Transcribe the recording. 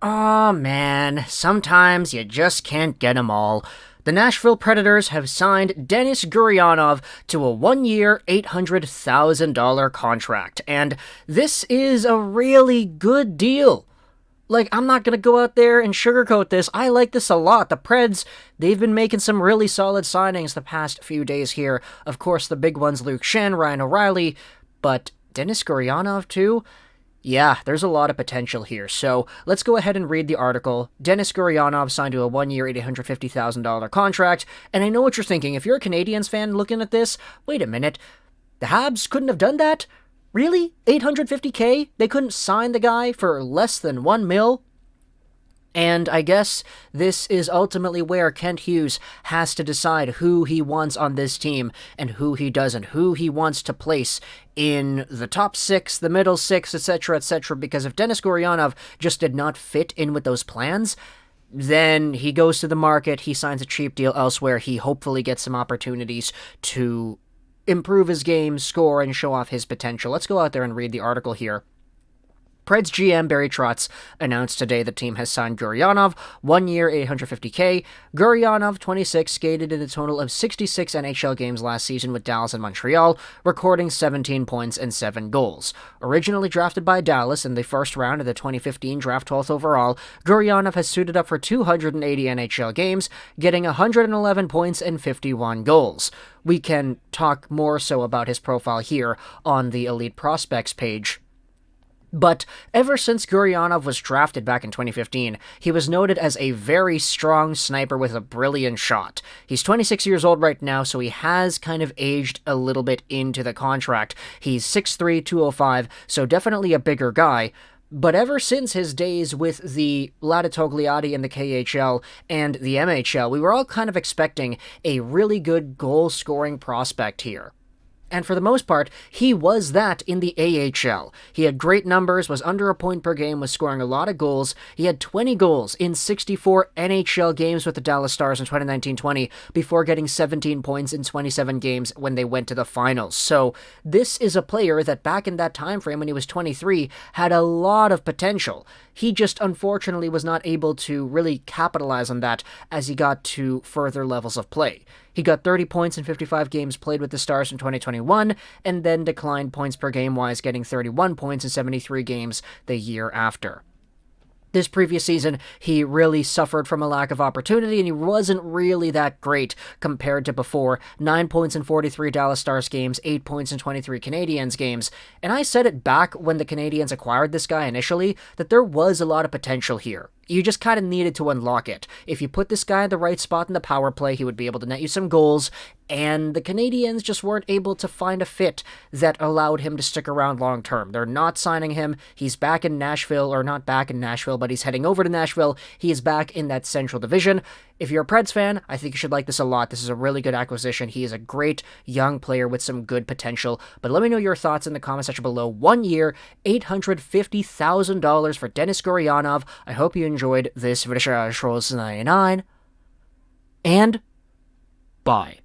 Aw, man, sometimes you just can't get 'em all. The Nashville Predators have signed Denis Gurianov to a 1-year, $800,000 contract, and this is a really good deal. Like, I'm not gonna go out there and sugarcoat this. I like this a lot. The Preds, they've been making some really solid signings the past few days here. Of course, the big ones, Luke Schenn, Ryan O'Reilly, but Denis Gurianov, too? Yeah, there's a lot of potential here. So let's go ahead and read the article. Denis Gurianov signed to a 1-year, $850,000 contract. And I know what you're thinking. If you're a Canadiens fan looking at this, wait a minute. The Habs couldn't have done that? Really? $850K? They couldn't sign the guy for less than $1 million? And I guess this is ultimately where Kent Hughes has to decide who he wants on this team and who he doesn't, who he wants to place in the top six, the middle six, etc., etc., because if Denis Gurianov just did not fit in with those plans, then he goes to the market, he signs a cheap deal elsewhere, he hopefully gets some opportunities to improve his game, score, and show off his potential. Let's go out there and read the article here. Preds GM Barry Trotz announced today the team has signed Gurianov, 1-year, $850K. Gurianov, 26, skated in a total of 66 NHL games last season with Dallas and Montreal, recording 17 points and 7 goals. Originally drafted by Dallas in the first round of the 2015 draft 12th overall, Gurianov has suited up for 280 NHL games, getting 111 points and 51 goals. We can talk more so about his profile here on the Elite Prospects page. But ever since Gurianov was drafted back in 2015, he was noted as a very strong sniper with a brilliant shot. He's 26 years old right now, so he has kind of aged a little bit into the contract. He's 6'3", 205, so definitely a bigger guy. But ever since his days with the Latitogliati in the KHL and the MHL, we were all kind of expecting a really good goal-scoring prospect here. And for the most part, he was that in the AHL. He had great numbers, was under a point per game, was scoring a lot of goals. He had 20 goals in 64 NHL games with the Dallas Stars in 2019-20 before getting 17 points in 27 games when they went to the finals. So this is a player that back in that time frame when he was 23 had a lot of potential. He just unfortunately was not able to really capitalize on that as he got to further levels of play. He got 30 points in 55 games played with the Stars in 2021, and then declined points per game-wise, getting 31 points in 73 games the year after. This previous season, he really suffered from a lack of opportunity, and he wasn't really that great compared to before. 9 points in 43 Dallas Stars games, 8 points in 23 Canadiens games. And I said it back when the Canadiens acquired this guy initially, that there was a lot of potential here. You just kind of needed to unlock it. If you put this guy in the right spot in the power play, he would be able to net you some goals, and the Canadiens just weren't able to find a fit that allowed him to stick around long term. They're not signing him. He's back in Nashville, or not back in Nashville, but he's heading over to Nashville. He is back in that Central Division. If you're a Preds fan, I think you should like this a lot. This is a really good acquisition. He is a great young player with some good potential. But let me know your thoughts in the comment section below. 1 year, $850,000 for Denis Gurianov. I hope you enjoyed this video. And bye.